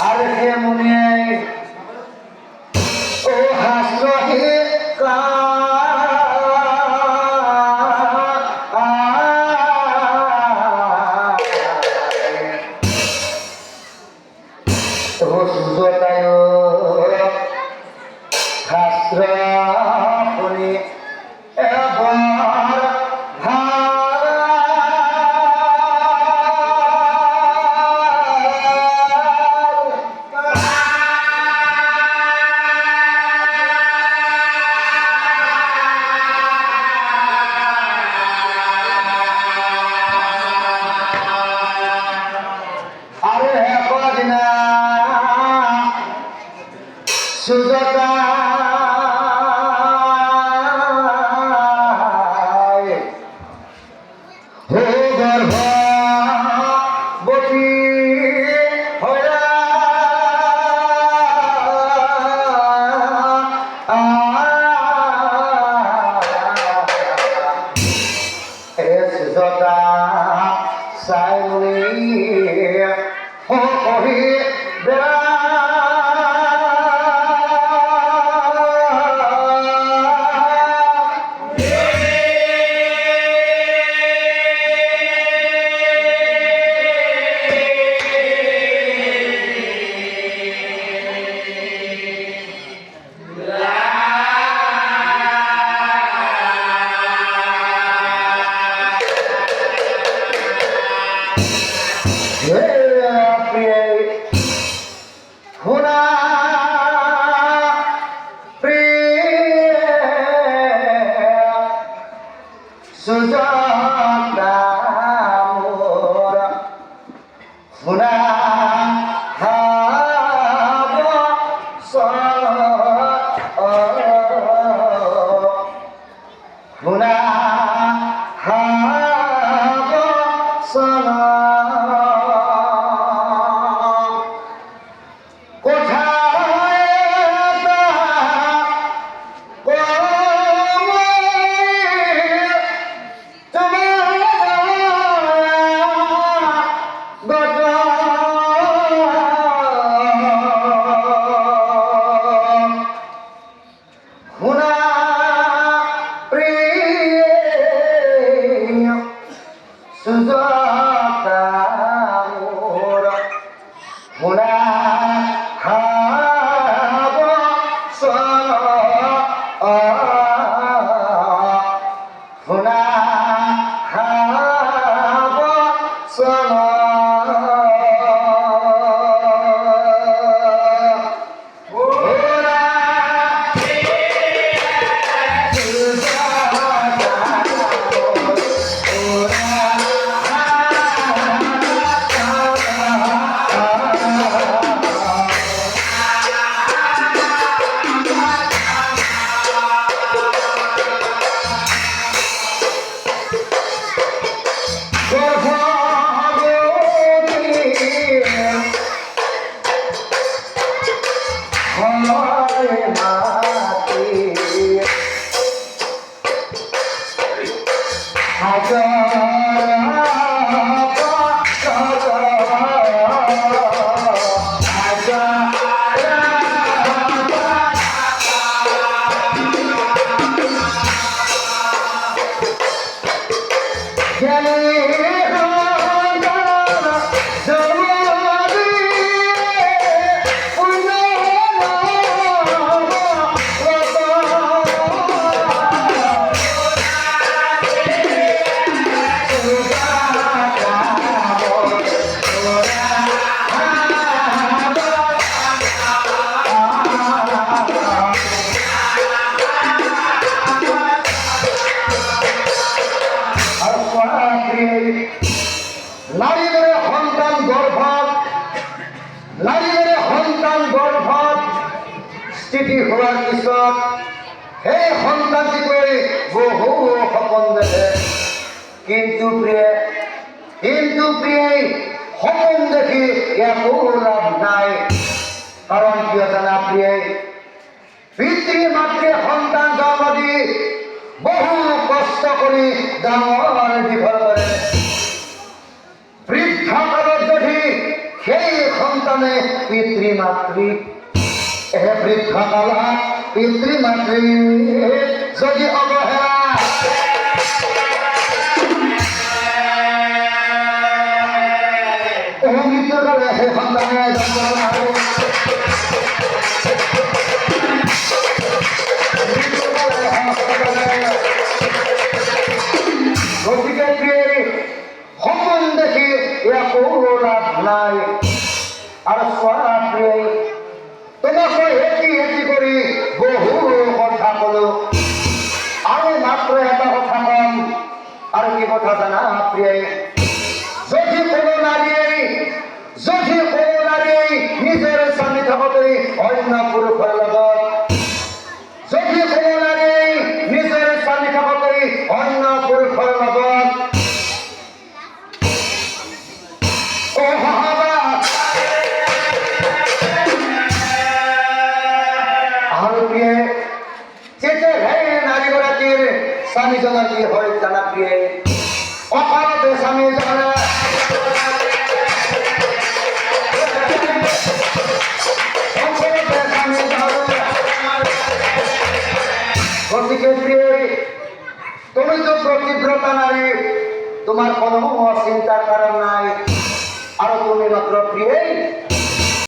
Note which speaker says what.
Speaker 1: আর হে মনে ও হাসলো হে সুযোগায় শাস্ত্র শুনি এবার আরে হে কদিনা সুযোগায় হো গর্ভবতী হইয়া হে সুযোগা সাইলি হো কহি স্থিতি হওয়ার পিছত সেই সন্তানটিকৈ বহু সপোন দেখে, কিন্তু প্ৰিয়ে সপোন দেখি একো লাভ নাই। কাৰণ কিয় জানা প্ৰিয়ে, পিতৃ মাতৃ সন্তান জন্ম দি বহু কষ্ট কৰি ডাঙৰ দীঘল কৰে বৃদ্ধ কালত যদি সেই সন্তানে পিতৃ মাতৃ বৃদ্ধ কালত পিতৃ মাতৃ যদি অৱহেলা মৃত্যুকালে সেই সন্তানে গতিকে সপোন দেখি একো লাভ নাই আৰু চোৱা প্ৰিয় তোমাকে হেঁচি হেঁচি কৰি বহু কথা কলো আৰু মাত্ৰ এটা কথা কম আৰু কি কথা জানা প্ৰিয় যদি কোনো নাৰীয়ে নিজৰ স্বামী থাকোঁতে অন্য পুৰুষৰ লগত যদি কোনো নাৰীয়ে নিজৰ স্বামী থাকোঁতে অন্য পুৰুষৰ লগত আৰু প্ৰিয়ে যেতিয়া সেই নাৰীগৰাকীৰ স্বামীজনৰ কি হয় জানা প্ৰিয়ে অকালতে স্বামীজনে গতিকে প্রিয় তুমি তো প্রতিব্রতা নারী তোমার কোনো চিন্তার কারণ নাই আর তুমি মাত্র প্রিয়